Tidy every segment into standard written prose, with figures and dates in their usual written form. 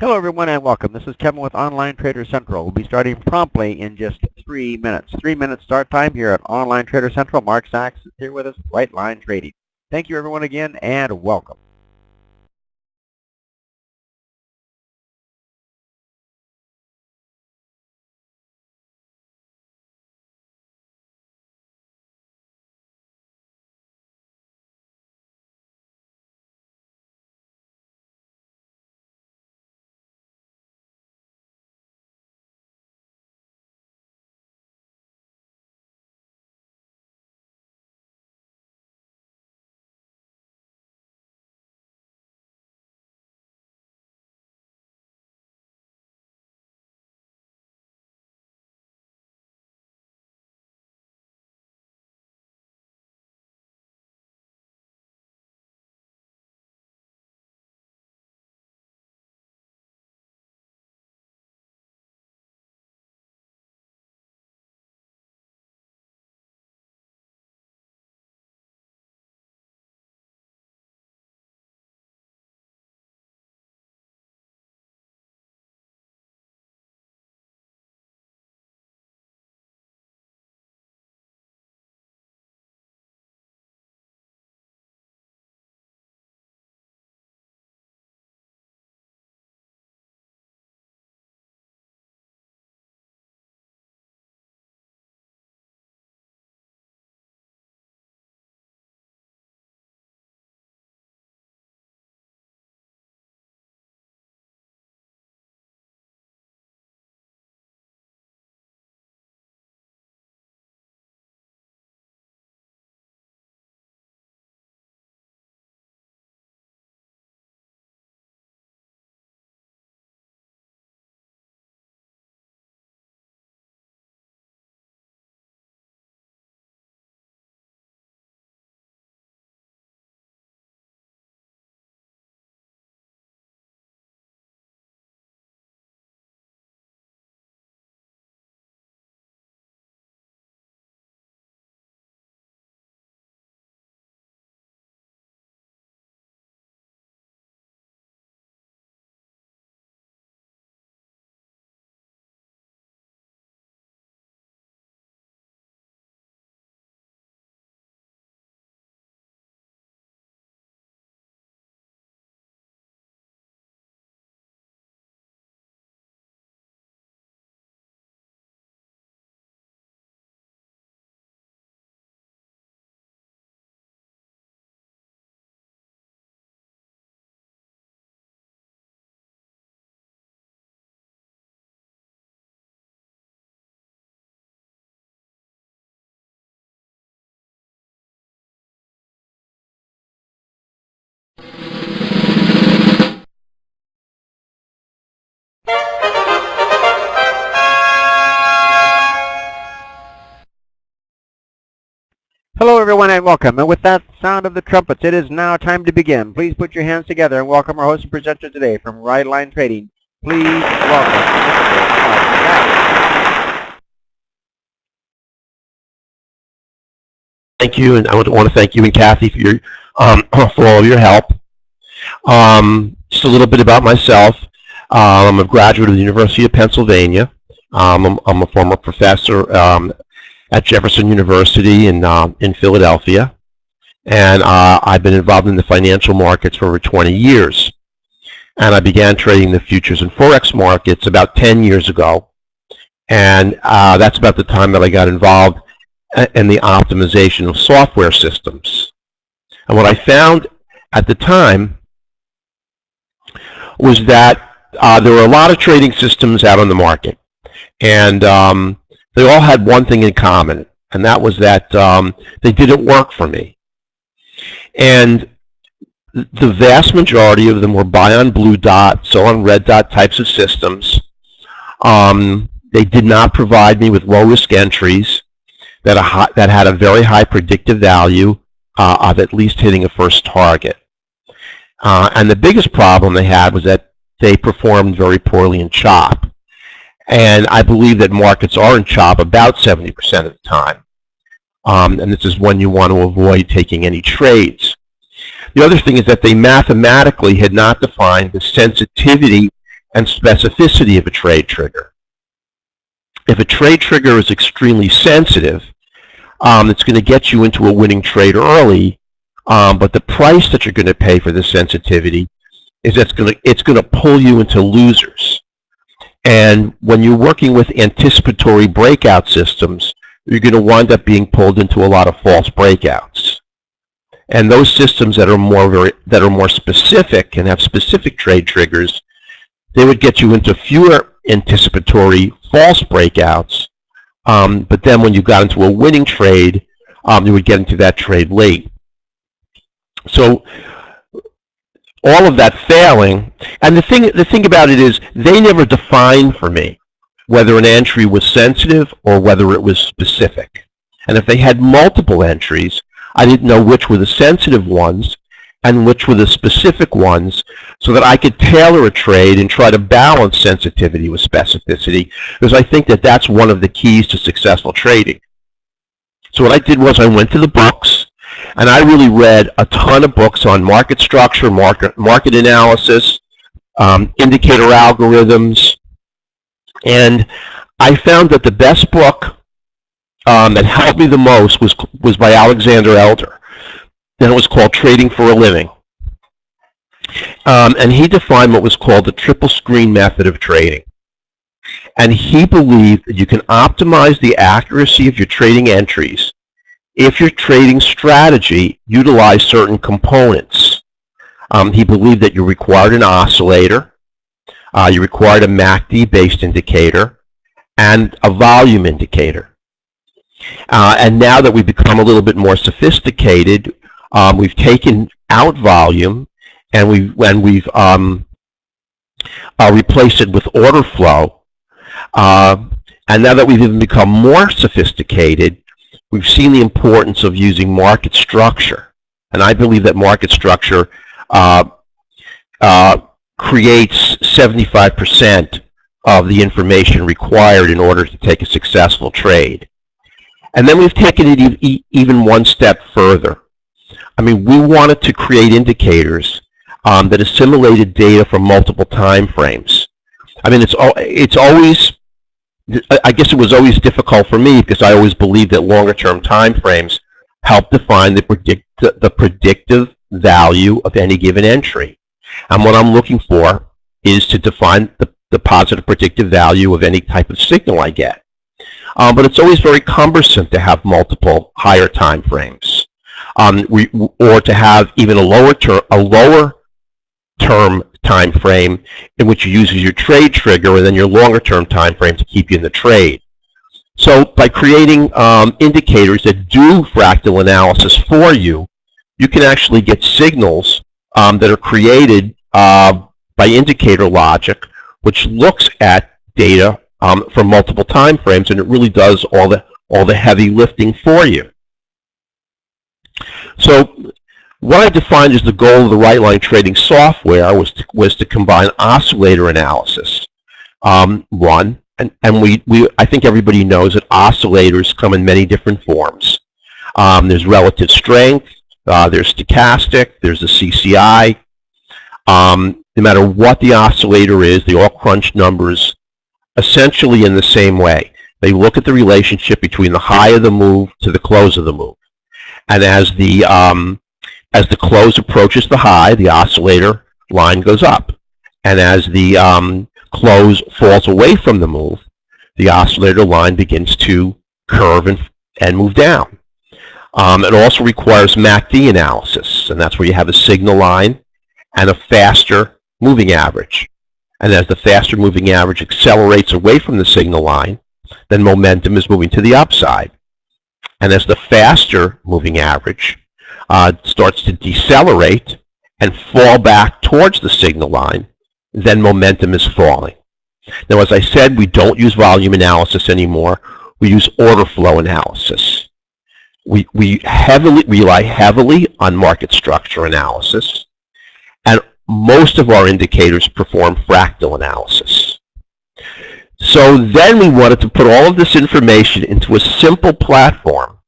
Hello everyone and welcome. This is Kevin with Online Trader Central. We'll be starting promptly in just 3 minutes. 3 minutes start time here at Online Trader Central. Mark Sachs is here with us, Right Line Trading. Thank you everyone again and welcome. Hello everyone and welcome. And with that sound of the trumpets, it is now time to begin. Please put your hands together and welcome our host and presenter today from Right Line Trading. Please welcome Mr. Mark Sachs. Thank you, and I want to thank you and Kathy for your for all of your help. Just a little bit about myself. I'm a graduate of the University of Pennsylvania. I'm a former professor at Jefferson University in Philadelphia, and I've been involved in the financial markets for over 20 years. And I began trading the futures and forex markets about 10 years ago, and that's about the time that I got involved in the optimization of software systems. And what I found at the time was that there were a lot of trading systems out on the market, and they all had one thing in common, and that was that they didn't work for me. And the vast majority of them were buy on blue dot, sell on red dot types of systems. They did not provide me with low risk entries that had a very high predictive value of at least hitting a first target. And the biggest problem they had was that they performed very poorly in chop. And I believe that markets are in chop about 70% of the time. And this is when you want to avoid taking any trades. The other thing is that they mathematically had not defined the sensitivity and specificity of a trade trigger. If a trade trigger is extremely sensitive, it's going to get you into a winning trade early, but the price that you're going to pay for the sensitivity is it's going to pull you into losers. And when you're working with anticipatory breakout systems, you're going to wind up being pulled into a lot of false breakouts. And those systems that are more specific and have specific trade triggers, they would get you into fewer anticipatory false breakouts. But then when you got into a winning trade, you would get into that trade late. So all of that failing, and the thing about it is they never defined for me whether an entry was sensitive or whether it was specific. And if they had multiple entries, I didn't know which were the sensitive ones and which were the specific ones, so that I could tailor a trade and try to balance sensitivity with specificity, because I think that that's one of the keys to successful trading. So what I did was I went to the books, and I really read a ton of books on market structure, market analysis, indicator algorithms, and I found that the best book that helped me the most was by Alexander Elder, and it was called Trading for a Living. And he defined what was called the triple screen method of trading. And he believed that you can optimize the accuracy of your trading entries if your trading strategy utilized certain components. He believed that you required an oscillator, you required a MACD-based indicator, and a volume indicator. And now that we've become a little bit more sophisticated, we've taken out volume and we've replaced it with order flow. And now that we've even become more sophisticated, we've seen the importance of using market structure. And I believe that market structure creates 75% of the information required in order to take a successful trade. And then we've taken it even one step further. I mean, we wanted to create indicators that assimilated data from multiple time frames. I mean, it's always, I guess it was always difficult for me because I always believed that longer-term time frames help define the predictive value of any given entry. And what I'm looking for is to define the positive predictive value of any type of signal I get. But it's always very cumbersome to have multiple higher time frames, or to have even a lower term time frame in which you use your trade trigger and then your longer term time frame to keep you in the trade. So by creating indicators that do fractal analysis for you, you can actually get signals that are created by indicator logic, which looks at data from multiple time frames, and it really does all the heavy lifting for you. So what I defined as the goal of the Right Line trading software was to combine oscillator analysis. And I think everybody knows that oscillators come in many different forms. There's relative strength, there's stochastic, there's the CCI. No matter what the oscillator is, they all crunch numbers essentially in the same way. They look at the relationship between the high of the move to the close of the move. And as the close approaches the high, the oscillator line goes up. And as the close falls away from the move, the oscillator line begins to curve and move down. It also requires MACD analysis, and that's where you have a signal line and a faster moving average. And as the faster moving average accelerates away from the signal line, then momentum is moving to the upside. And as the faster moving average starts to decelerate and fall back towards the signal line, then momentum is falling. Now, as I said, we don't use volume analysis anymore. We use order flow analysis. We rely heavily on market structure analysis, and most of our indicators perform fractal analysis. So then we wanted to put all of this information into a simple platform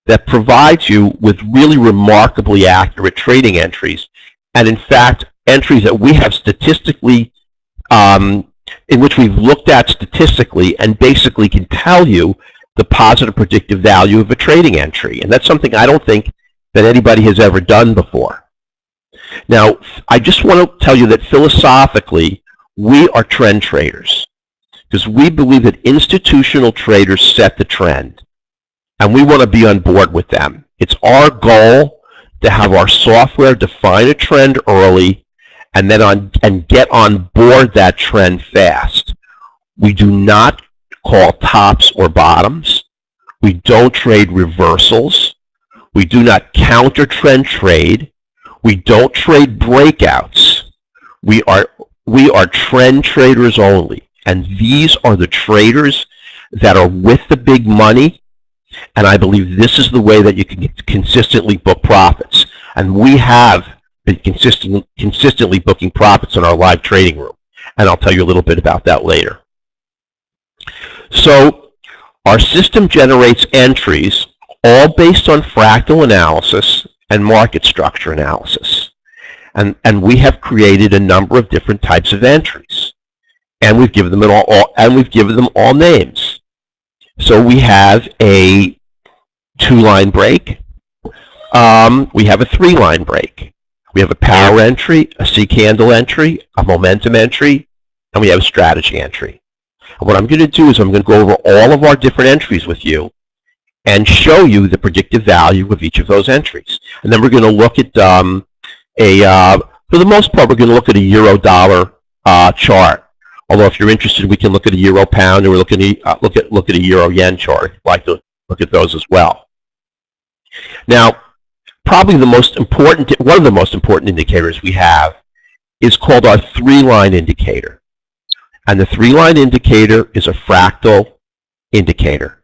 that provides you with really remarkably accurate trading entries, and in fact, entries that we have statistically in which we've looked at statistically and basically can tell you the positive predictive value of a trading entry. And that's something I don't think that anybody has ever done before. Now, I just want to tell you that philosophically, we are trend traders because we believe that institutional traders set the trend, and we want to be on board with them. It's our goal to have our software define a trend early and then get on board that trend fast. We do not call tops or bottoms. We don't trade reversals. We do not counter trend trade. We don't trade breakouts. We are trend traders only. And these are the traders that are with the big money. And I believe this is the way that you can consistently book profits. And we have been consistently booking profits in our live trading room. And I'll tell you a little bit about that later. So our system generates entries all based on fractal analysis and market structure analysis. And we have created a number of different types of entries. And we've given them all names. So we have a 2-line break. We have a 3-line break. We have a power entry, a C candle entry, a momentum entry, and we have a strategy entry. And what I'm going to do is I'm going to go over all of our different entries with you and show you the predictive value of each of those entries. And then we're going to look at for the most part, we're going to look at a euro-dollar chart. Although if you're interested, we can look at a euro-pound, or we're looking at look at a euro-yen chart. If you'd like to look at those as well. Now, probably one of the most important indicators we have is called our 3-line indicator. And the 3-line indicator is a fractal indicator.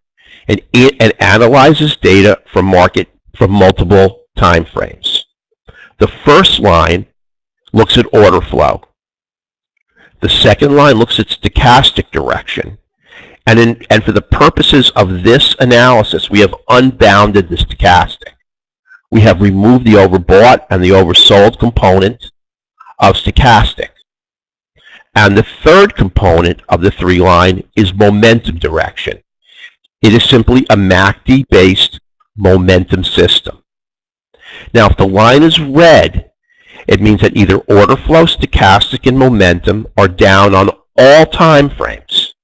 And it analyzes data from multiple time frames. The first line looks at order flow. The second line looks at stochastic direction. And for the purposes of this analysis, we have unbounded the stochastic. We have removed the overbought and the oversold component of stochastic. And the third component of the 3-line is momentum direction. It is simply a MACD-based momentum system. Now, if the line is red, it means that either order flow, stochastic, and momentum are down on all time frames.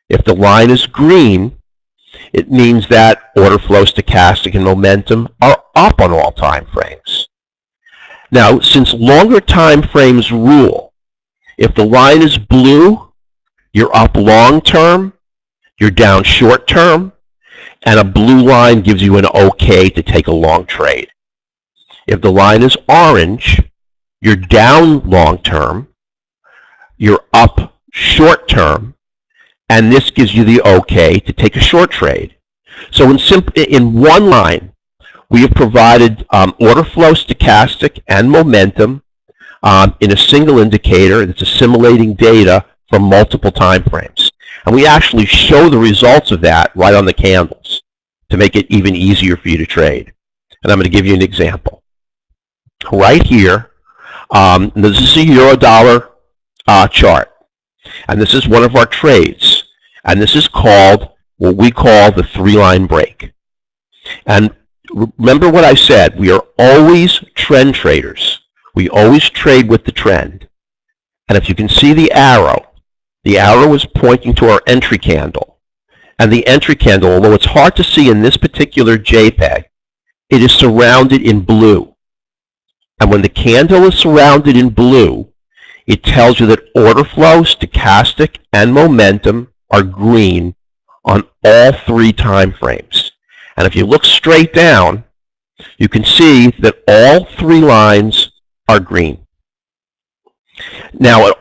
If the line is green, it means that order flow, stochastic, and momentum are up on all time frames. Now, since longer time frames rule, if the line is blue, you're up long term, you're down short term, and a blue line gives you an okay to take a long trade. If the line is orange, you're down long term, you're up short term, and this gives you the okay to take a short trade. So in one line, we have provided order flow, stochastic, and momentum in a single indicator that's assimilating data from multiple time frames. And we actually show the results of that right on the candles to make it even easier for you to trade. And I'm going to give you an example. Right here, this is a euro-dollar chart. And this is one of our trades. And this is called what we call the 3-line break. And remember what I said, we are always trend traders. We always trade with the trend. And if you can see the arrow is pointing to our entry candle. And the entry candle, although it's hard to see in this particular JPEG, it is surrounded in blue. And when the candle is surrounded in blue, it tells you that order flow, stochastic, and momentum are green on all 3 time frames. And if you look straight down, you can see that all 3 lines are green. Now,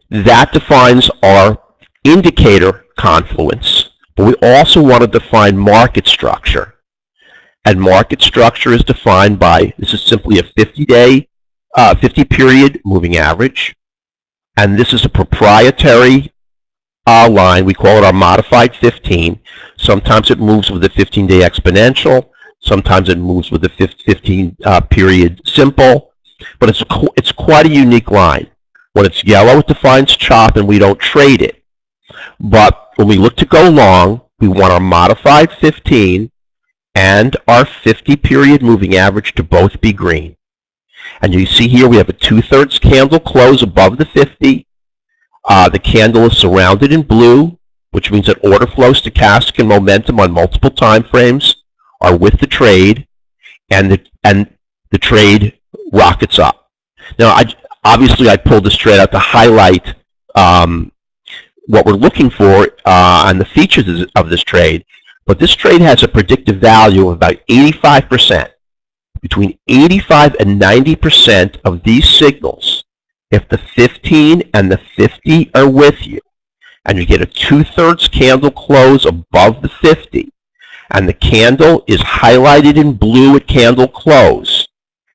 that defines our indicator confluence, but we also want to define market structure. And market structure is defined by, this is simply a 50-period moving average. And this is a proprietary line. We call it our modified 15. Sometimes it moves with a 15-day exponential. Sometimes it moves with a 15-period simple. But it's quite a unique line. When it's yellow, it defines chop and we don't trade it. But when we look to go long, we want our modified 15 and our 50-period moving average to both be green. And you see here we have a 2/3 candle close above the 50. The candle is surrounded in blue, which means that order flow, stochastic, and momentum on multiple time frames are with the trade, and the trade rockets up. Now, obviously, I pulled this trade out to highlight what we're looking for on the features of this trade. But this trade has a predictive value of about 85%. Between 85 and 90% of these signals, if the 15 and the 50 are with you, and you get a 2/3 candle close above the 50, and the candle is highlighted in blue at candle close,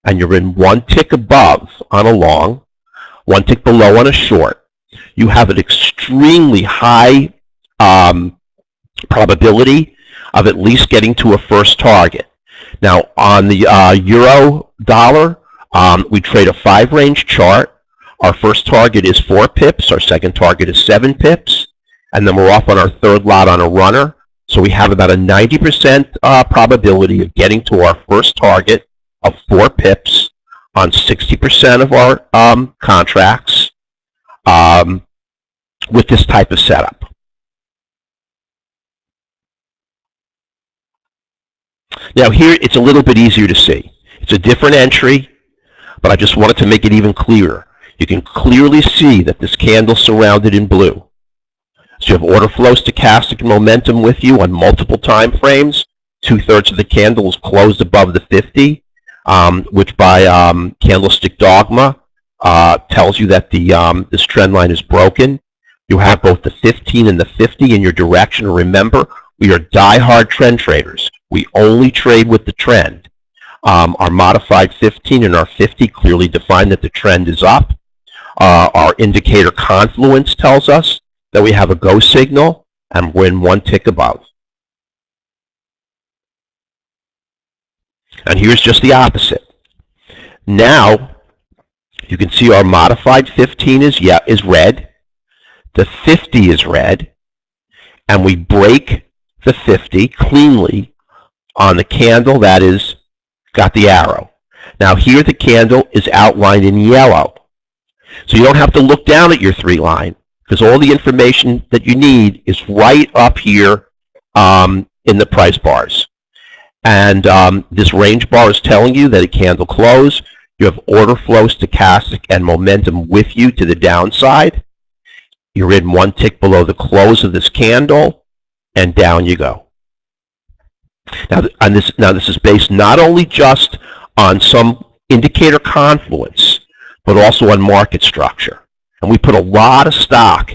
and you're in one tick above on a long, one tick below on a short, you have an extremely high probability of at least getting to a first target. Now, on the euro dollar, we trade a 5-range chart. Our first target is 4 pips. Our second target is 7 pips. And then we're off on our third lot on a runner. So we have about a 90% probability of getting to our first target of 4 pips on 60% of our contracts with this type of setup. Now here it's a little bit easier to see. It's a different entry, but I just wanted to make it even clearer. You can clearly see that this candle is surrounded in blue. So you have order flow, stochastic, and momentum with you on multiple time frames. 2/3 of the candle is closed above the 50, which by candlestick dogma tells you that this trend line is broken. You have both the 15 and the 50 in your direction. Remember, we are die-hard trend traders. We only trade with the trend. Our modified 15 and our 50 clearly define that the trend is up. Our indicator confluence tells us that we have a go signal, and we're in one tick above. And here's just the opposite. Now, you can see our modified 15 is red. The 50 is red. And we break the 50 cleanly on the candle that is got the arrow. Now here the candle is outlined in yellow. So you don't have to look down at your 3 line because all the information that you need is right up here in the price bars. And this range bar is telling you that a candle close, you have order flow, stochastic, and momentum with you to the downside. You're in one tick below the close of this candle, and down you go. Now this is based not only just on some indicator confluence, but also on market structure. And we put a lot of stock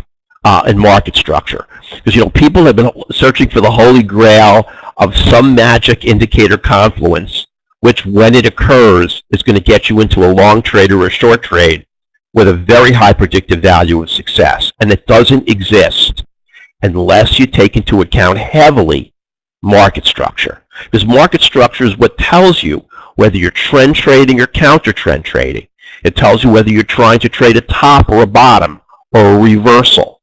in market structure because people have been searching for the holy grail of some magic indicator confluence, which when it occurs is going to get you into a long trade or a short trade with a very high predictive value of success. And it doesn't exist unless you take into account heavily market structure. Because market structure is what tells you whether you're trend trading or counter trend trading. It tells you whether you're trying to trade a top or a bottom or a reversal.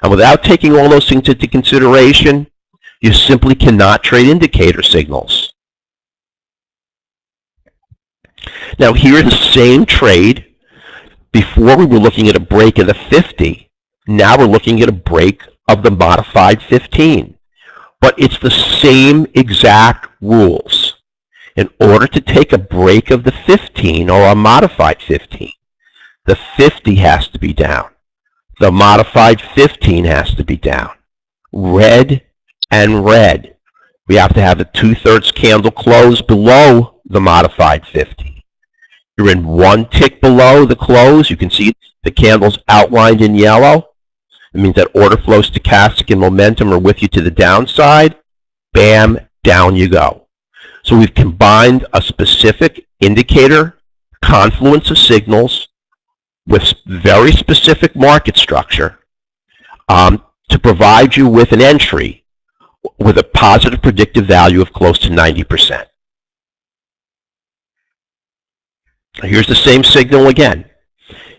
And without taking all those things into consideration, you simply cannot trade indicator signals. Now here's the same trade. Before we were looking at a break in the 50. Now we're looking at a break of the modified 15. But it's the same exact rules. In order to take a break of the 15 or a modified 15, the 50 has to be down. The modified 15 has to be down. Red and red. We have to have a 2/3 candle close below the modified 15. You're in one tick below the close. You can see the candles outlined in yellow. It means that order flow, stochastic, and momentum are with you to the downside. Bam, down you go. So we've combined a specific indicator confluence of signals with very specific market structure to provide you with an entry with a positive predictive value of close to 90%. Here's the same signal again.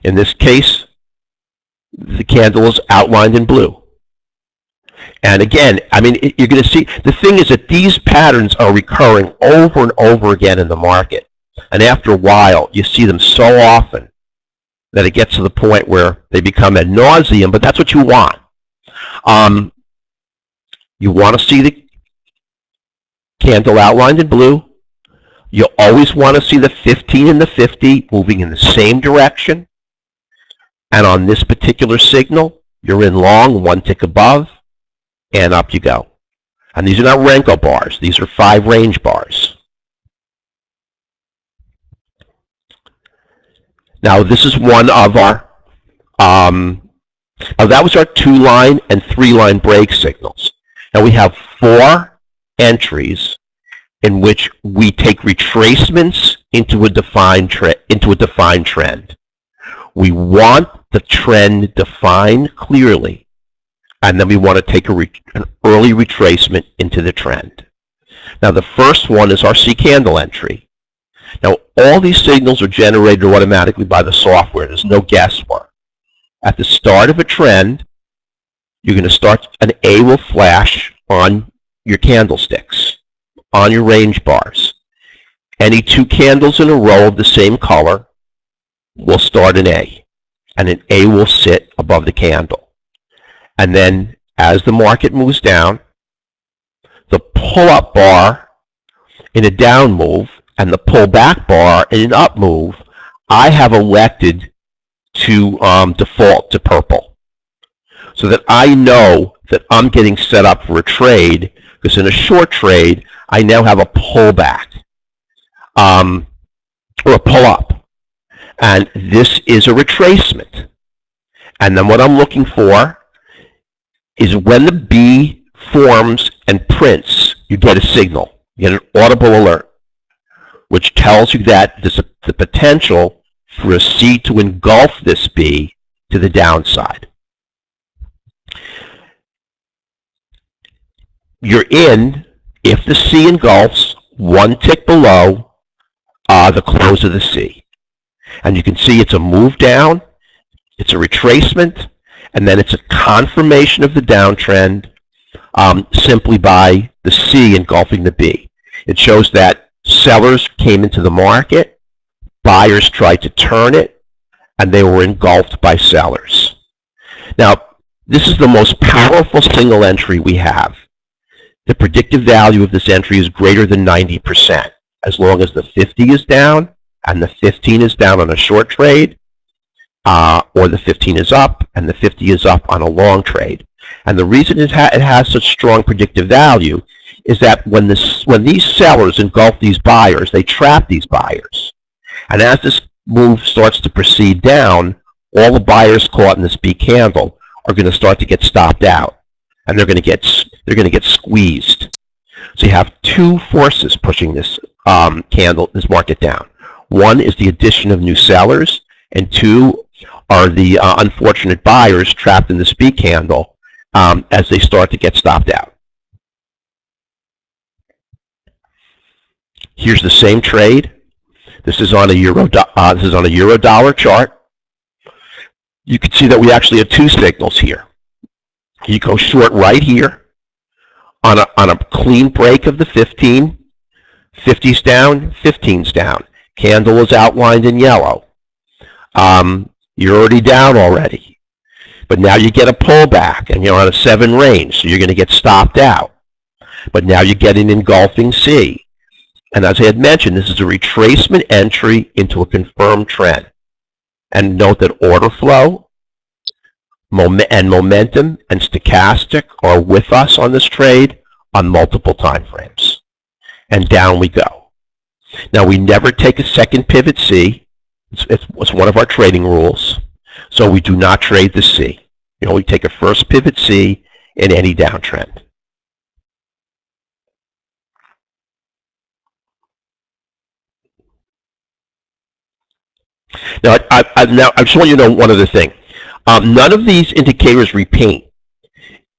In this case, the candle is outlined in blue. And again, I mean, you're going to see, the thing is that these patterns are recurring over and over again in the market. And after a while, you see them so often that it gets to the point where they become ad nauseum, but that's what you want. You want to see the candle outlined in blue. You always want to see the 15 and the 50 moving in the same direction. And on this particular signal, you're in long, one tick above, and up you go. And these are not Renko bars. These are 5 range bars. Now, this is one of our, that was our 2-line and 3-line break signals. Now, we have 4 entries in which we take retracements into a defined trend. We want the trend defined clearly, and then we want to take an early retracement into the trend. Now, the first one is our C candle entry. Now, all these signals are generated automatically by the software. There's no guesswork. At the start of a trend, you're going to start, an A will flash on your candlesticks, on your range bars. Any 2 candles in a row of the same color will start an A, and an A will sit above the candle. And then as the market moves down, the pull-up bar in a down move and the pull-back bar in an up move, I have elected to default to purple, so that I know that I'm getting set up for a trade, because in a short trade, I now have a pullback or a pull-up. And this is a retracement. And then what I'm looking for is when the B forms and prints, you get a signal. You get an audible alert, which tells you that there's the potential for a C to engulf this B to the downside. You're in if the C engulfs 1 tick below the close of the C. And you can see it's a move down, it's a retracement, and then it's a confirmation of the downtrend simply by the C engulfing the B. It shows that sellers came into the market, buyers tried to turn it, and they were engulfed by sellers. Now, this is the most powerful single entry we have. The predictive value of this entry is greater than 90%, as long as the 50 is down and the 15 is down on a short trade, or the 15 is up and the 50 is up on a long trade. And the reason it has such strong predictive value is that when these sellers engulf these buyers, they trap these buyers. And as this move starts to proceed down, all the buyers caught in this B candle are going to start to get stopped out, and they're going to get squeezed. So you have 2 forces pushing this this market down. One is the addition of new sellers, and 2 are the unfortunate buyers trapped in this B candle as they start to get stopped out. Here's the same trade. This is on a euro dollar chart. You can see that we actually have 2 signals here. You go short right here on a clean break of the 15. 50's down, 15's down. Candle is outlined in yellow. You're already down already. But now you get a pullback, and you're on a 7 range, so you're going to get stopped out. But now you get an engulfing C. And as I had mentioned, this is a retracement entry into a confirmed trend. And note that order flow and momentum and stochastic are with us on this trade on multiple time frames. And down we go. Now, we never take a second pivot C. It's one of our trading rules. So we do not trade the C. You know, we take a first pivot C in any downtrend. Now, I just want you to know one other thing. None of these indicators repaint.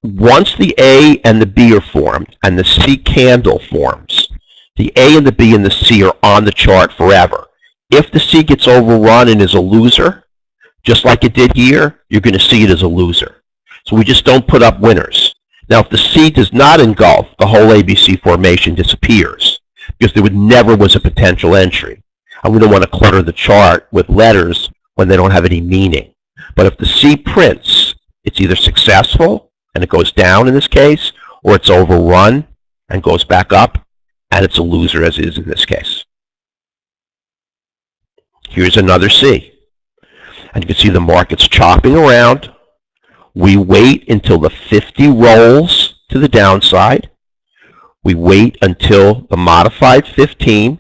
Once the A and the B are formed and the C candle forms, the A and the B and the C are on the chart forever. If the C gets overrun and is a loser, just like it did here, you're going to see it as a loser. So we just don't put up winners. Now, if the C does not engulf, the whole ABC formation disappears because there never was a potential entry. And we don't want to clutter the chart with letters when they don't have any meaning. But if the C prints, it's either successful, and it goes down in this case, or it's overrun and goes back up, and it's a loser, as is in this case. Here's another C. And you can see the market's chopping around. We wait until the 50 rolls to the downside. We wait until the modified 15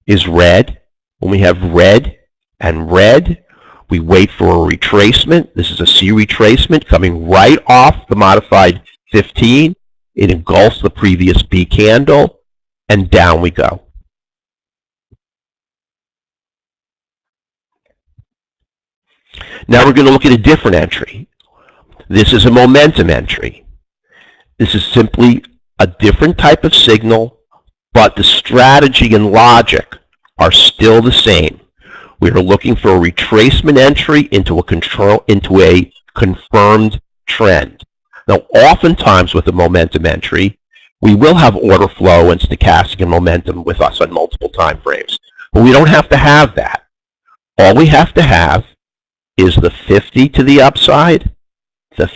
is red. When we have red and red, we wait for a retracement. This is a C retracement coming right off the modified 15. It engulfs the previous B candle, and down we go. Now we're going to look at a different entry. This is a momentum entry. This is simply a different type of signal, but the strategy and logic are still the same. We are looking for a retracement entry into a confirmed trend. Now, oftentimes with a momentum entry, we will have order flow and stochastic and momentum with us on multiple time frames, but we don't have to have that. All we have to have is the 50 to the upside, the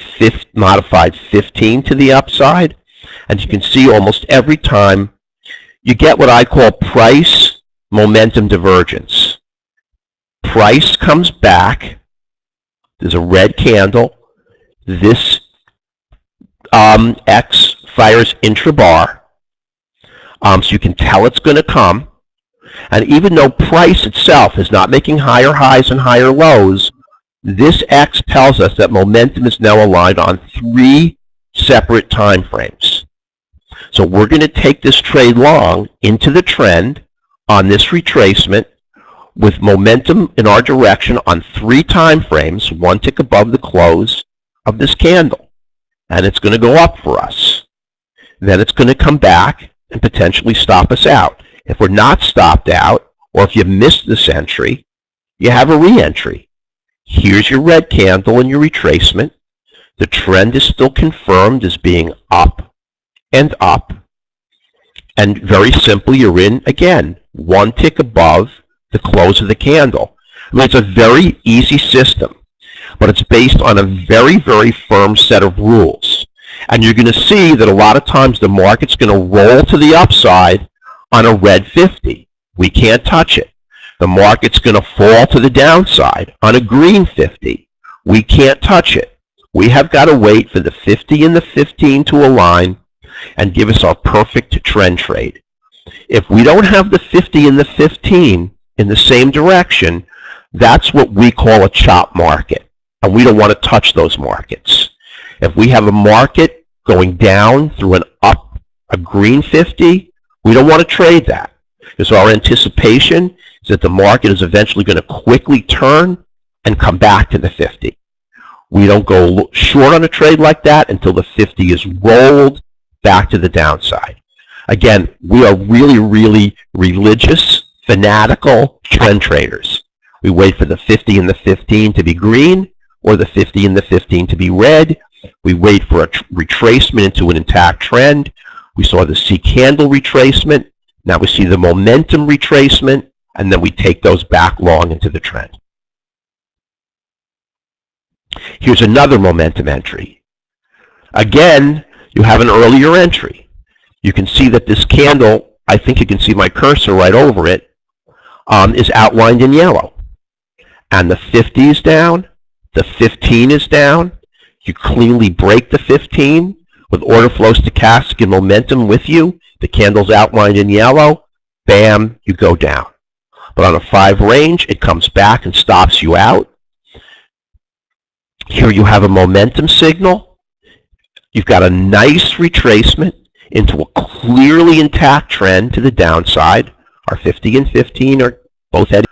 modified 15 to the upside, and you can see almost every time you get what I call price momentum divergence. Price comes back, there's a red candle, this X fires intrabar, so you can tell it's going to come, and even though price itself is not making higher highs and higher lows, this X tells us that momentum is now aligned on 3 separate time frames. So we're going to take this trade long into the trend on this retracement with momentum in our direction on 3 time frames, 1 tick above the close of this candle. And it's going to go up for us. Then it's going to come back and potentially stop us out. If we're not stopped out, or if you missed this entry, you have a re-entry. Here's your red candle and your retracement. The trend is still confirmed as being up and up. And very simply, you're in, again, 1 tick above the close of the candle. I mean, it's a very easy system, but it's based on a very, very firm set of rules. And you're going to see that a lot of times the market's going to roll to the upside on a red 50. We can't touch it. The market's going to fall to the downside on a green 50. We can't touch it. We have got to wait for the 50 and the 15 to align and give us our perfect trend trade. If we don't have the 50 and the 15 in the same direction, that's what we call a chop market, and we don't want to touch those markets. If we have a market going down through a green 50, we don't want to trade that, because our anticipation is that the market is eventually going to quickly turn and come back to the 50. We don't go short on a trade like that until the 50 is rolled back to the downside. Again, we are really, really religious, fanatical trend traders. We wait for the 50 and the 15 to be green, or the 50 and the 15 to be red. We wait for a retracement into an intact trend. We saw the C candle retracement. Now we see the momentum retracement, and then we take those back long into the trend. Here's another momentum entry. Again, you have an earlier entry. You can see that this candle, I think you can see my cursor right over it, is outlined in yellow. And the 50 is down, the 15 is down. You cleanly break the 15 with order flow, stochastic, and momentum with you. The candle's outlined in yellow. Bam, you go down. But on a 5 range, it comes back and stops you out. Here you have a momentum signal. You've got a nice retracement into a clearly intact trend to the downside. Our 50 and 15 are both heading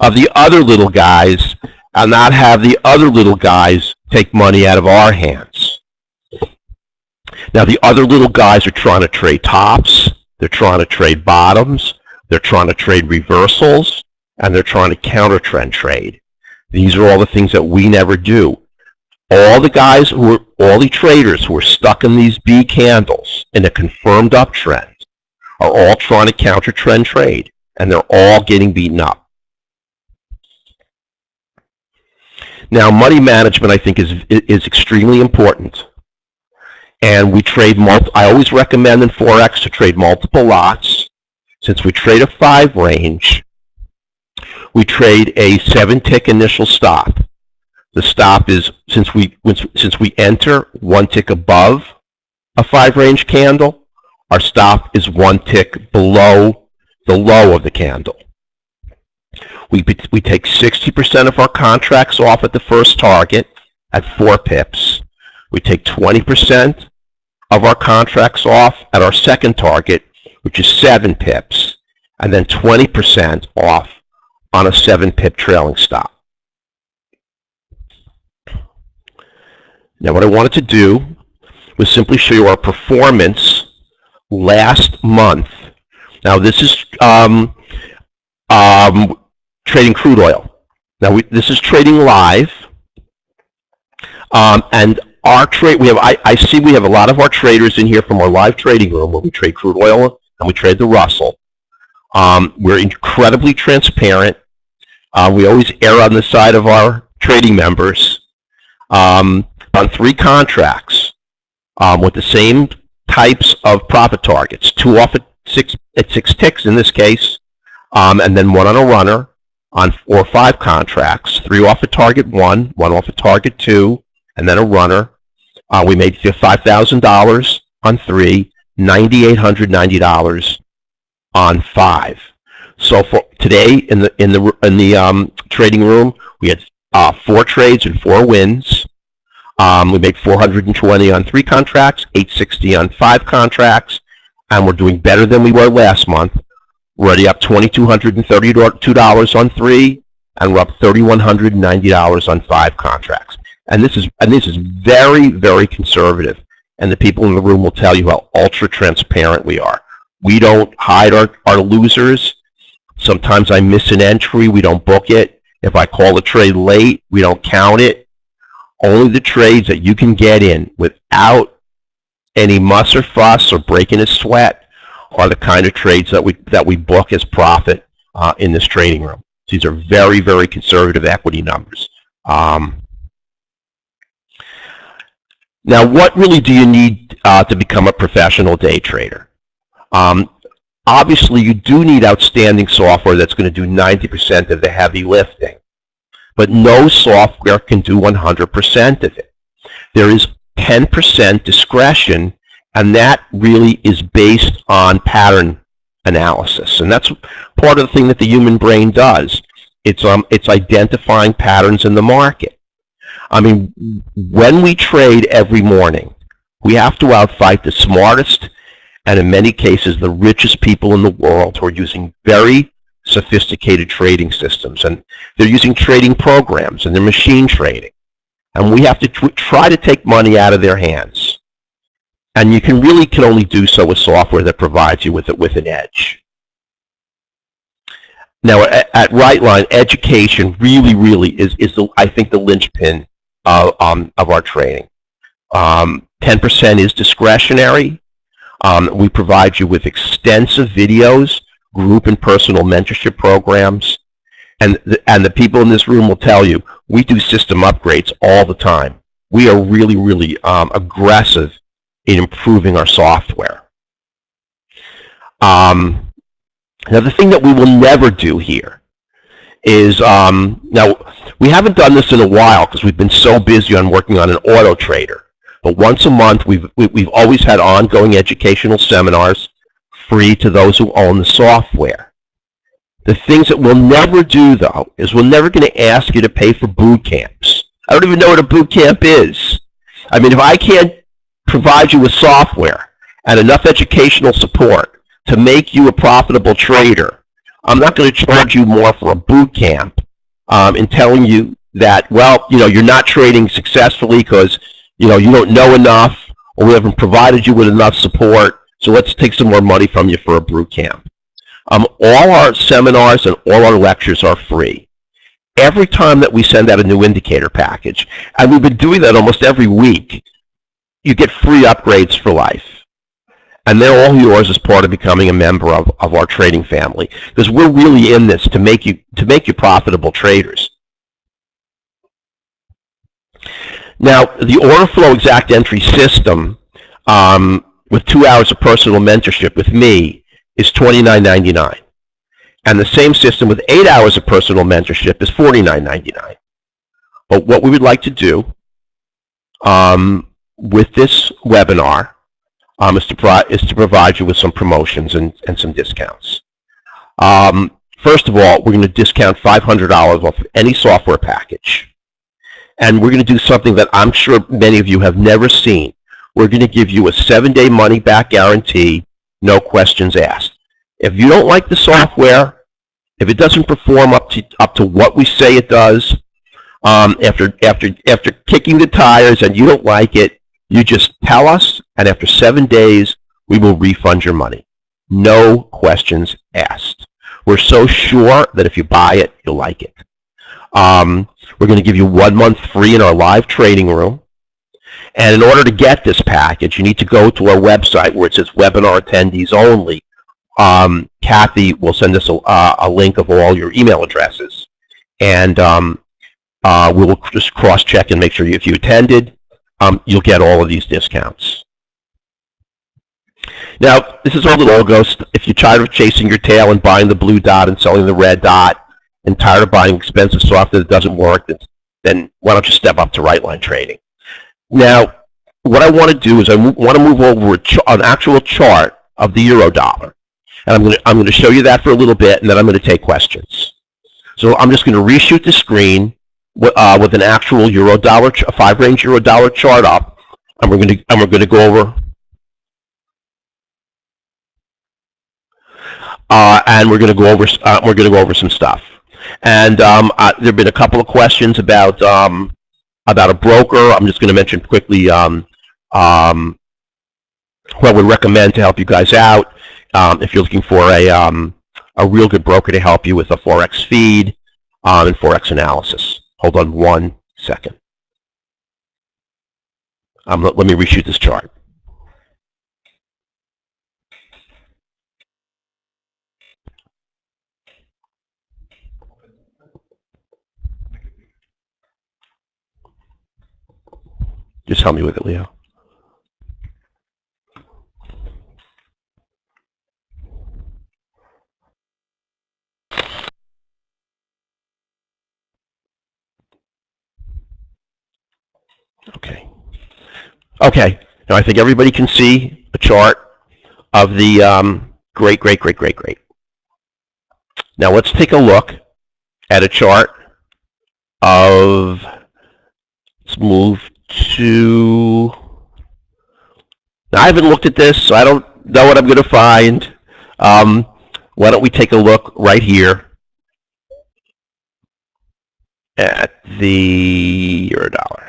of the other little guys and not have the other little guys take money out of our hands. Now, the other little guys are trying to trade tops, they're trying to trade bottoms, they're trying to trade reversals, and they're trying to counter trend trade. These are all the things that we never do. All the traders who are stuck in these B candles in a confirmed uptrend are all trying to counter trend trade, and they're all getting beaten up. Now, money management, I think, is extremely important. And we trade I always recommend in Forex to trade multiple lots. Since we trade a 5 range, we trade a 7-tick initial stop. The stop is, since we enter 1 tick above a 5 range candle, our stop is 1 tick below the low of the candle. We take 60% of our contracts off at the first target at 4 pips. We take 20% of our contracts off at our second target, which is 7 pips, and then 20% off on a 7-pip trailing stop. Now, what I wanted to do was simply show you our performance last month. Now, this is trading crude oil. Now, this is trading live, and our trade. I see we have a lot of our traders in here from our live trading room where we trade crude oil and we trade the Russell. We're incredibly transparent. We always err on the side of our trading members on 3 contracts with the same types of profit targets: 2 off at 6 ticks in this case, and then 1 on a runner on 4 or 5 contracts, 3 off at target 1, 1 off at target 2, and then a runner. We made $5,000 on 3, $9,890 on 5. So for today in the trading room, we had 4 trades and 4 wins. We made $420 on 3 contracts, $860 on 5 contracts, and we're doing better than we were last month. We're already up $2,232 on 3, and we're up $3,190 on 5 contracts. And this is very, very conservative. And the people in the room will tell you how ultra transparent we are. We don't hide our losers. Sometimes I miss an entry, we don't book it. If I call a trade late, we don't count it. Only the trades that you can get in without any muss or fuss or breaking a sweat are the kind of trades that we book as profit in this trading room. These are very, very conservative equity numbers. Now, what really do you need to become a professional day trader? Obviously, you do need outstanding software that's going to do 90% of the heavy lifting. But no software can do 100% of it. There is 10% discretion, and that really is based on pattern analysis. And that's part of the thing that the human brain does. It's identifying patterns in the market. I mean, when we trade every morning, we have to outfight the smartest and in many cases the richest people in the world who are using very sophisticated trading systems, and they're using trading programs and they're machine trading, and we have to try to take money out of their hands. And you can only do so with software that provides you with an edge. Now, at Rightline, education really is I think the linchpin of our trading. 10% is discretionary. We provide you with extensive videos, group and personal mentorship programs, and the people in this room will tell you we do system upgrades all the time. We are really aggressive in improving our software. Now, the thing that we will never do here is, now we haven't done this in a while because we've been so busy on working on an auto trader. But once a month, we've always had ongoing educational seminars free to those who own the software. The things that we'll never do, though, is we're never going to ask you to pay for boot camps. I don't even know what a boot camp is. I mean, if I can't provide you with software and enough educational support to make you a profitable trader, I'm not going to charge you more for a boot camp in telling you that, well, you're not trading successfully because, you don't know enough, or we haven't provided you with enough support, so let's take some more money from you for a boot camp. All our seminars and all our lectures are free. Every time that we send out a new indicator package, and we've been doing that almost every week, you get free upgrades for life. And they're all yours as part of becoming a member of our trading family, because we're really in this to make you profitable traders. Now, the order flow exact entry system with 2 hours of personal mentorship with me is $29.99. And the same system with 8 hours of personal mentorship is $49.99. But what we would like to do with this webinar is to provide you with some promotions and some discounts. First of all, we're going to discount $500 off of any software package. And we're going to do something that I'm sure many of you have never seen. We're going to give you a 7-day money-back guarantee, no questions asked. If you don't like the software, if it doesn't perform up to what we say it does, after kicking the tires and you don't like it, you just tell us, and after 7 days, we will refund your money. No questions asked. We're so sure that if you buy it, you'll like it. We're going to give you 1 month free in our live trading room. And in order to get this package, you need to go to our website where it says webinar attendees only. Kathy will send us a link of all your email addresses. And we'll just cross-check and make sure if you attended, you'll get all of these discounts. Now, this is our little logo. If you're tired of chasing your tail and buying the blue dot and selling the red dot, and tired of buying expensive software that doesn't work, then why don't you step up to Right Line Trading? Now, what I want to do is I want to move over an actual chart of the euro dollar. And I'm going to show you that for a little bit, and then I'm going to take questions. So I'm just going to reshoot the screen with an actual euro dollar, a 5-range euro dollar chart up, and we're going to go over some stuff. And there have been a couple of questions about a broker. I'm just going to mention quickly what we recommend to help you guys out if you're looking for a real good broker to help you with a FOREX feed and FOREX analysis. Hold on 1 second. Let me reshoot this chart. Just help me with it, Leo. Okay. Now I think everybody can see a chart of the great. Now let's take a look at a chart of, let's move to, now I haven't looked at this, so I don't know what I'm going to find. Why don't we take a look right here at the euro dollar.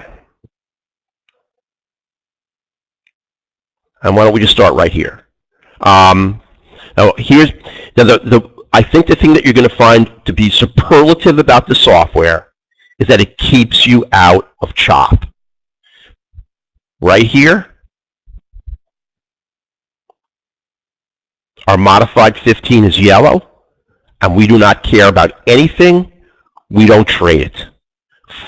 And why don't we just start right here? I think the thing that you're going to find to be superlative about the software is that it keeps you out of chop. Right here, our modified 15 is yellow, and we do not care about anything. We don't trade it.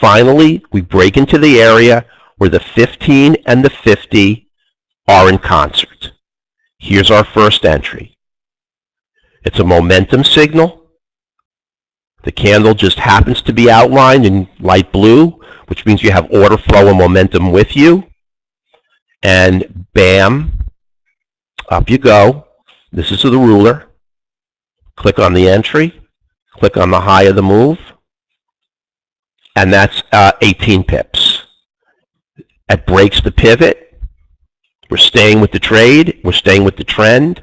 Finally, we break into the area where the 15 and the 50 are in concert. Here's our first entry. It's a momentum signal. The candle just happens to be outlined in light blue, which means you have order flow and momentum with you. And bam, up you go. This is the ruler. Click on the entry. Click on the high of the move. And that's 18 pips. It breaks the pivot. We're staying with the trade. We're staying with the trend.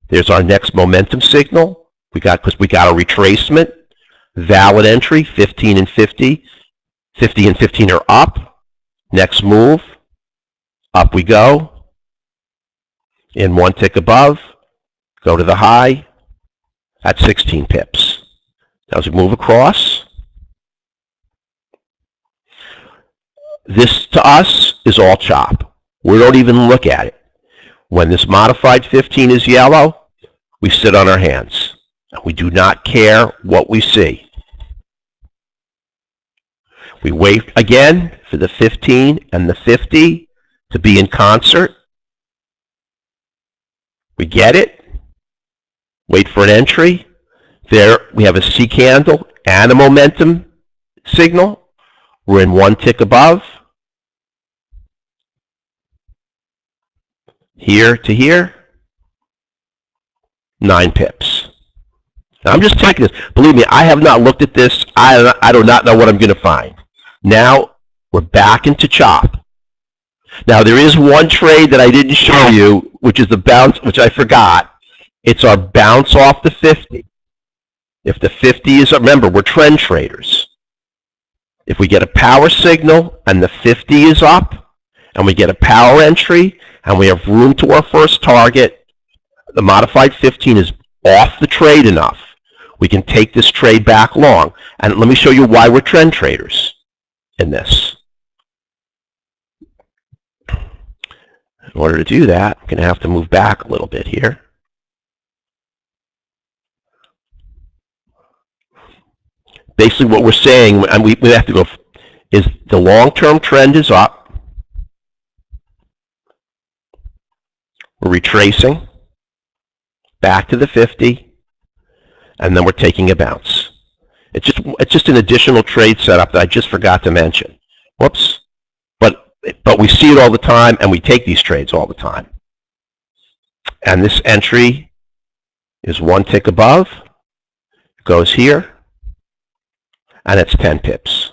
There's our next momentum signal. Because we got a retracement, valid entry, 15 and 50. 50 and 15 are up. Next move, up we go. In one tick above, go to the high at 16 pips. Now as we move across, this to us is all chop. We don't even look at it. When this modified 15 is yellow, we sit on our hands. We do not care what we see. We wait again for the 15 and the 50 to be in concert. We get it. Wait for an entry. There we have a C candle and a momentum signal. We're in one tick above. Here to here. 9 pips. Now I'm just taking this. Believe me, I have not looked at this. I do not know what I'm going to find. Now we're back into chop. Now there is one trade that I didn't show you, which is the bounce, which I forgot. It's our bounce off the 50. If the 50 is, remember, we're trend traders. If we get a power signal and the 50 is up, and we get a power entry, and we have room to our first target, the modified 15 is off the trade enough. We can take this trade back long. And let me show you why we're trend traders in this. In order to do that, I'm going to have to move back a little bit here. Basically what we're saying, and we have to go, is the long-term trend is up. We're retracing back to the 50, and then we're taking a bounce. It's just an additional trade setup that I just forgot to mention. Whoops. But we see it all the time, and we take these trades all the time. And this entry is one tick above, goes here, and it's 10 pips.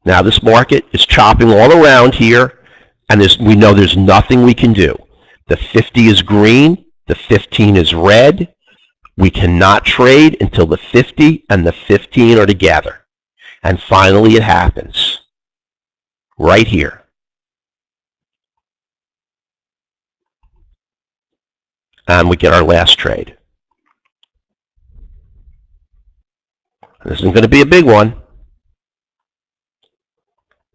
Now this market is chopping all around here, and we know there's nothing we can do. The 50 is green, the 15 is red. We cannot trade until the 50 and the 15 are together. And finally it happens. Right here. And we get our last trade. This isn't going to be a big one.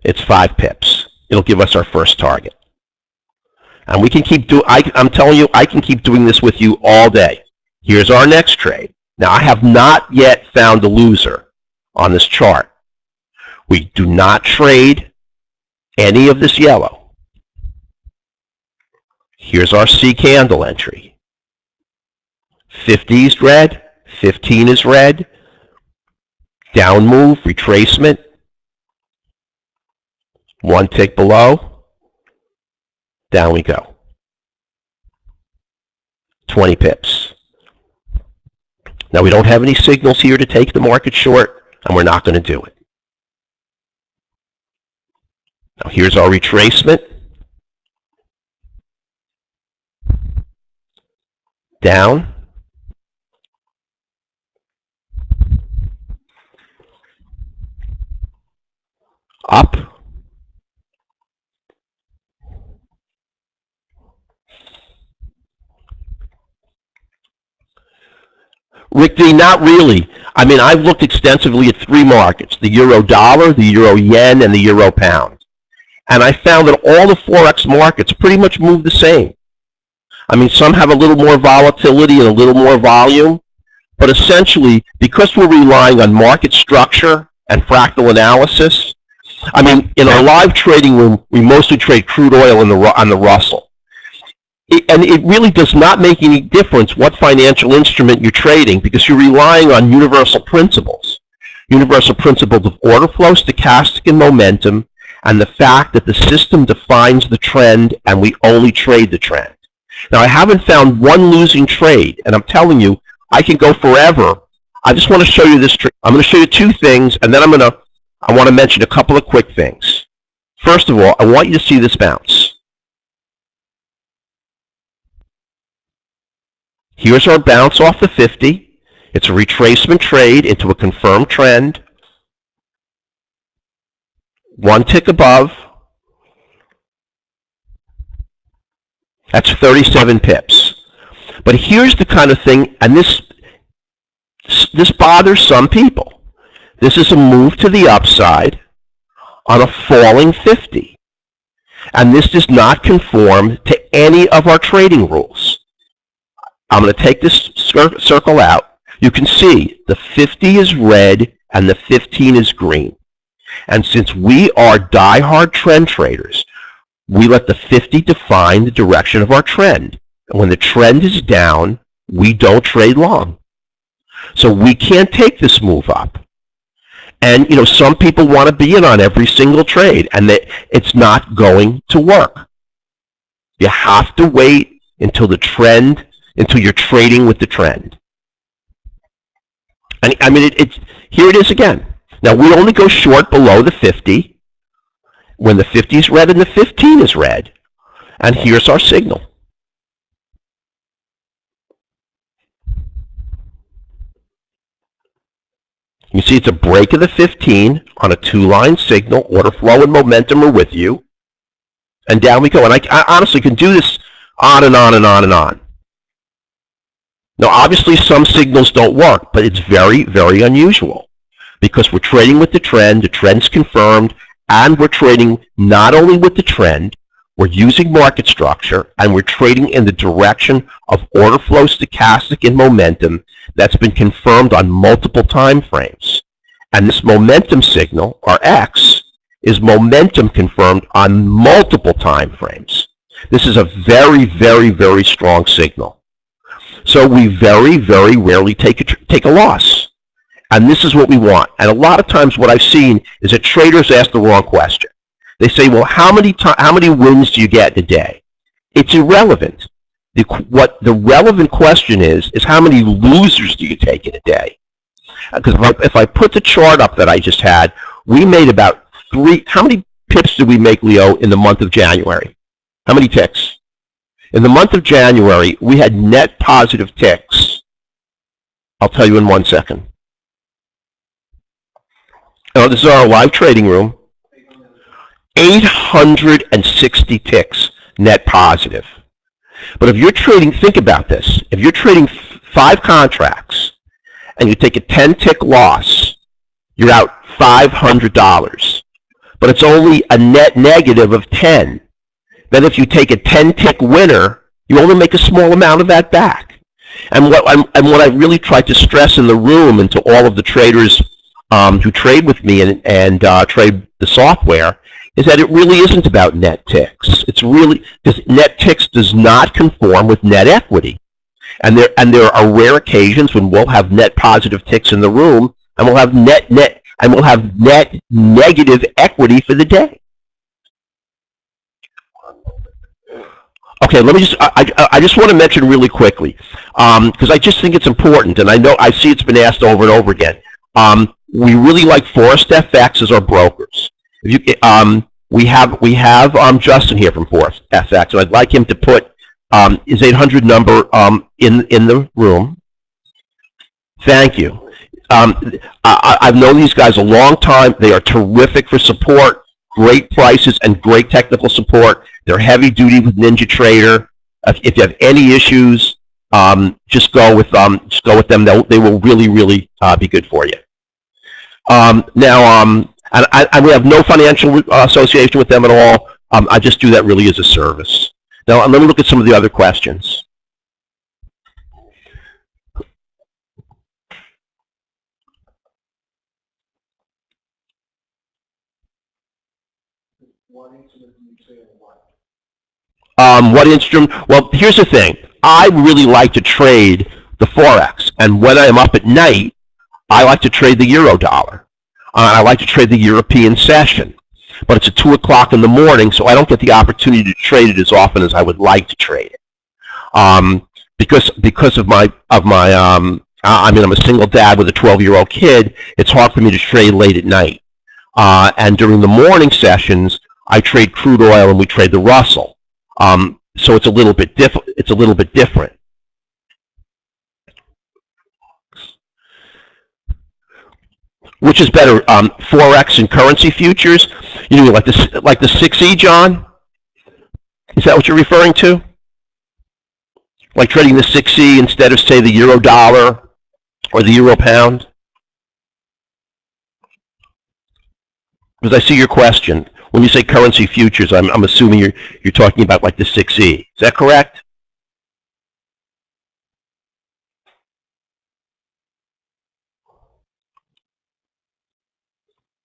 It's 5 pips. It'll give us our first target. And we can keep doing, I'm telling you, I can keep doing this with you all day. Here's our next trade. Now, I have not yet found a loser on this chart. We do not trade any of this yellow. Here's our C candle entry. 50 is red, 15 is red, down move, retracement, one tick below, down we go. 20 pips. Now we don't have any signals here to take the market short, and we're not going to do it. Now here's our retracement. Down. Up. Rick D, not really. I mean, I've looked extensively at 3 markets, the euro dollar, the euro yen, and the euro pound. And I found that all the Forex markets pretty much move the same. I mean, some have a little more volatility and a little more volume, but essentially, because we're relying on market structure and fractal analysis, I mean, in our live trading room, we mostly trade crude oil on the Russell. And it really does not make any difference what financial instrument you're trading because you're relying on universal principles. Universal principles of order flow, stochastic, and momentum, and the fact that the system defines the trend and we only trade the trend. Now, I haven't found one losing trade, and I'm telling you, I can go forever. I just want to show you this trade. I'm going to show you 2 things, and then I want to mention a couple of quick things. First of all, I want you to see this bounce. Here's our bounce off the 50. It's a retracement trade into a confirmed trend. One tick above. That's 37 pips. But here's the kind of thing, and this bothers some people. This is a move to the upside on a falling 50. And this does not conform to any of our trading rules. I'm going to take this circle out. You can see the 50 is red and the 15 is green. And since we are die-hard trend traders, we let the 50 define the direction of our trend. And when the trend is down, we don't trade long. So we can't take this move up. And some people want to be in on every single trade, and it's not going to work. You have to wait until you're trading with the trend. And I mean, here it is again. Now we only go short below the 50 when the 50 is red and the 15 is red. And here's our signal. You see it's a break of the 15 on a two-line signal. Order flow and momentum are with you. And down we go. And I honestly can do this on and on and on and on. Now obviously some signals don't work, but it's very, very unusual because we're trading with the trend's confirmed, and we're trading not only with the trend, we're using market structure, and we're trading in the direction of order flow, stochastic, and momentum that's been confirmed on multiple time frames. And this momentum signal, or X, is momentum confirmed on multiple time frames. This is a very, very, very strong signal. So we very, very rarely take a loss. And this is what we want. And a lot of times what I've seen is that traders ask the wrong question. They say, well, how many wins do you get in a day? It's irrelevant. What the relevant question is how many losers do you take in a day? Because if I put the chart up that I just had, we made about how many pips did we make, Leo, in the month of January? How many ticks? In the month of January, we had net positive ticks. I'll tell you in 1 second. Now, this is our live trading room. 860 ticks net positive. But if you're trading, think about this. If you're trading 5 contracts and you take a 10-tick loss, you're out $500. But it's only a net negative of 10. Then if you take a 10-tick winner, you only make a small amount of that back. And what I really tried to stress in the room and to all of the traders who trade with me and trade the software is that it really isn't about net ticks. It's really, because net ticks does not conform with net equity. And there are rare occasions when we'll have net positive ticks in the room and we'll have net negative equity for the day. Okay, let me I just want to mention really quickly, because I just think it's important, and I see it's been asked over and over again. We really like Forest FX as our brokers. We have Justin here from Forest FX, and I'd like him to put his 800 number in the room. Thank you. I've known these guys a long time. They are terrific for support, great prices, and great technical support. They're heavy duty with NinjaTrader. If you have any issues, just go with them. They will really, really be good for you. And we have no financial association with them at all. I just do that really as a service. Now, let me look at some of the other questions. What instrument? Well, here's the thing. I really like to trade the Forex, and when I'm up at night, I like to trade the euro dollar. I like to trade the European session, but it's at 2 o'clock in the morning, so I don't get the opportunity to trade it as often as I would like to trade it. Because of my I'm a single dad with a 12-year-old kid. It's hard for me to trade late at night. And during the morning sessions, I trade crude oil and we trade the Russell. So it's a little bit different. Which is better, Forex and currency futures? You mean like the 6E, John? Is that what you're referring to? Like trading the 6E instead of, say, the euro dollar or the euro pound? Because I see your question. When you say currency futures, I'm assuming you're talking about like the 6E. Is that correct?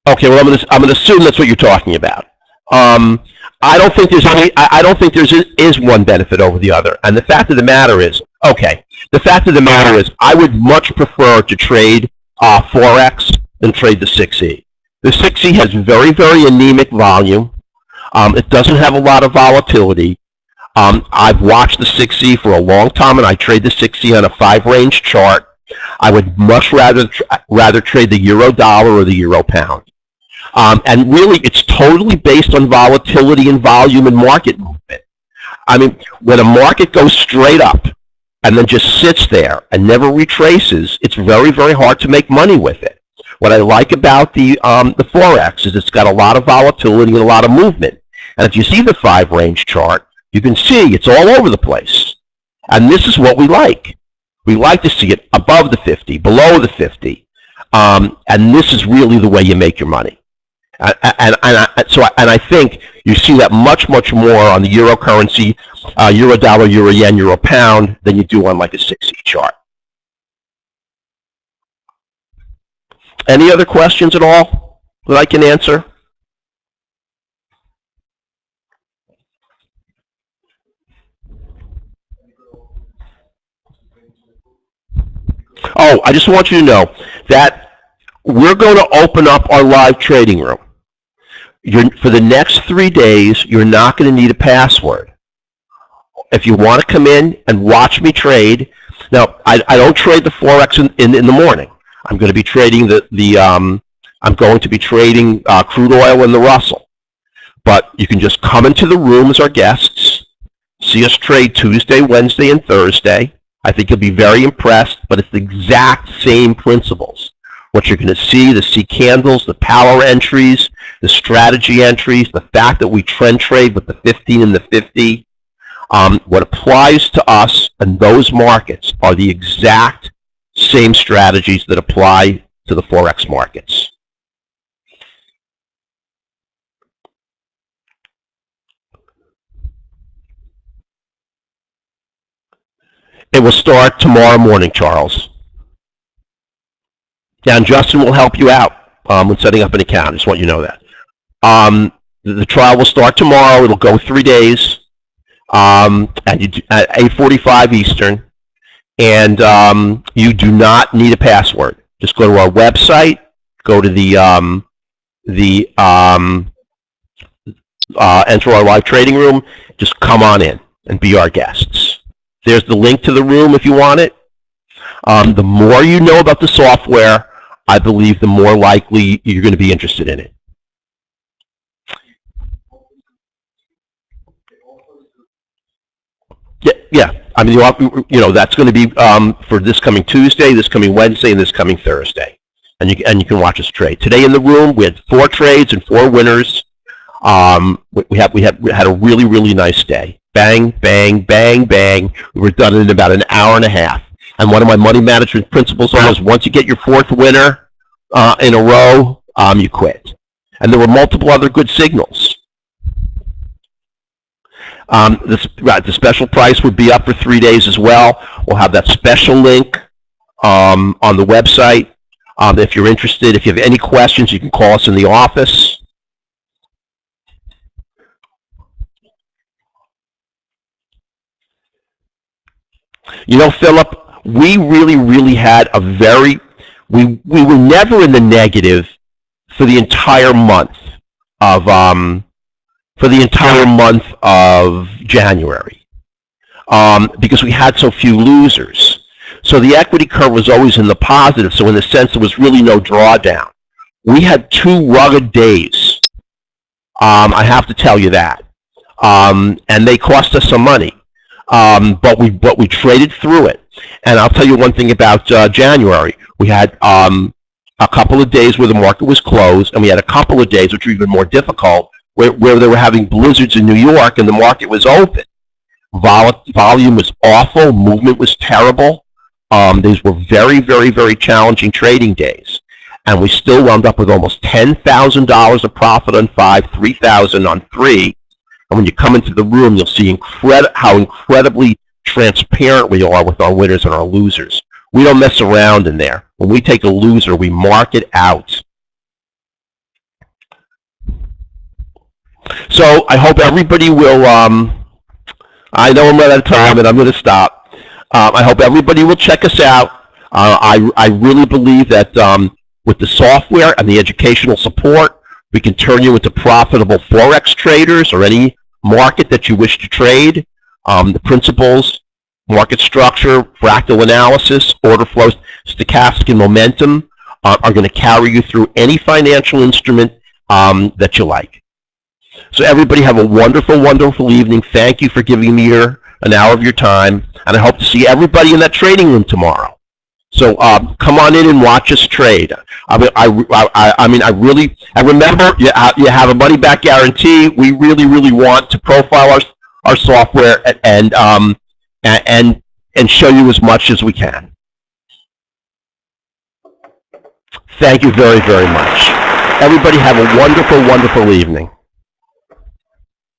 Okay, well, I'm going to assume that's what you're talking about. I don't think there's any. I don't think there is one benefit over the other. And the fact of the matter is, I would much prefer to trade Forex than trade the 6E. The 6E has very, very anemic volume. It doesn't have a lot of volatility. I've watched the 6E for a long time, and I trade the 6E on a 5-range chart. I would much rather trade the euro dollar or the euro pound. And really, it's totally based on volatility and volume and market movement. I mean, when a market goes straight up and then just sits there and never retraces, it's very, very hard to make money with it. What I like about the Forex is it's got a lot of volatility and a lot of movement. And if you see the 5-range chart, you can see it's all over the place. And this is what we like. We like to see it above the 50, below the 50. And this is really the way you make your money. And I think you see that much, much more on the euro currency, euro dollar, euro yen, euro pound, than you do on like a 6E chart. Any other questions at all that I can answer? Oh, I just want you to know that we're going to open up our live trading room. For the next 3 days, you're not going to need a password. If you want to come in and watch me trade, now I don't trade the Forex in the morning. I'm going to be trading crude oil and the Russell. But you can just come into the room as our guests, see us trade Tuesday, Wednesday, and Thursday. I think you'll be very impressed, but it's the exact same principles. What you're going to see, the C candles, the power entries, the strategy entries, the fact that we trend trade with the 15 and the 50. What applies to us and those markets are the exact same strategies that apply to the Forex markets. It will start tomorrow morning, Charles. Yeah, and Justin will help you out with setting up an account. I just want you to know that. The trial will start tomorrow. It'll go 3 days at 8:45 Eastern. And you do not need a password. Just go to our website, go to enter our live trading room, just come on in and be our guests. There's the link to the room if you want it. The more you know about the software, I believe the more likely you're going to be interested in it. Yeah. I mean, that's going to be for this coming Tuesday, this coming Wednesday, and this coming Thursday. And you can watch us trade. Today in the room, we had 4 trades and 4 winners. We had a really, really nice day. Bang, bang, bang, bang. We were done in about an hour and a half. And one of my money management principles is once you get your 4th winner in a row, you quit. And there were multiple other good signals. The special price would be up for 3 days as well. We'll have that special link on the website. If you're interested, if you have any questions, you can call us in the office. You know, Philip, we really, really had we were never in the negative for the entire month of January because we had so few losers. So the equity curve was always in the positive. So in the sense, there was really no drawdown. We had 2 rugged days. I have to tell you that, and they cost us some money. But we traded through it. And I'll tell you one thing about January. We had a couple of days where the market was closed, and we had a couple of days, which were even more difficult, where they were having blizzards in New York and the market was open. Volume was awful. Movement was terrible. These were very, very, very challenging trading days. And we still wound up with almost $10,000 of profit on 5, $3,000 on 3. And when you come into the room, you'll see how incredibly transparent we are with our winners and our losers. We don't mess around in there. When we take a loser, we mark it out. So I hope everybody will, I know I'm out of time and I'm going to stop. I hope everybody will check us out. I really believe that with the software and the educational support, we can turn you into profitable Forex traders or any market that you wish to trade. The principles, market structure, fractal analysis, order flows, stochastic and momentum are going to carry you through any financial instrument that you like. So everybody have a wonderful, wonderful evening. Thank you for giving me an hour of your time, and I hope to see everybody in that trading room tomorrow. So come on in and watch us trade. I remember you have a money back guarantee. We really, really want to profile our software and show you as much as we can. Thank you very, very much. Everybody have a wonderful, wonderful evening.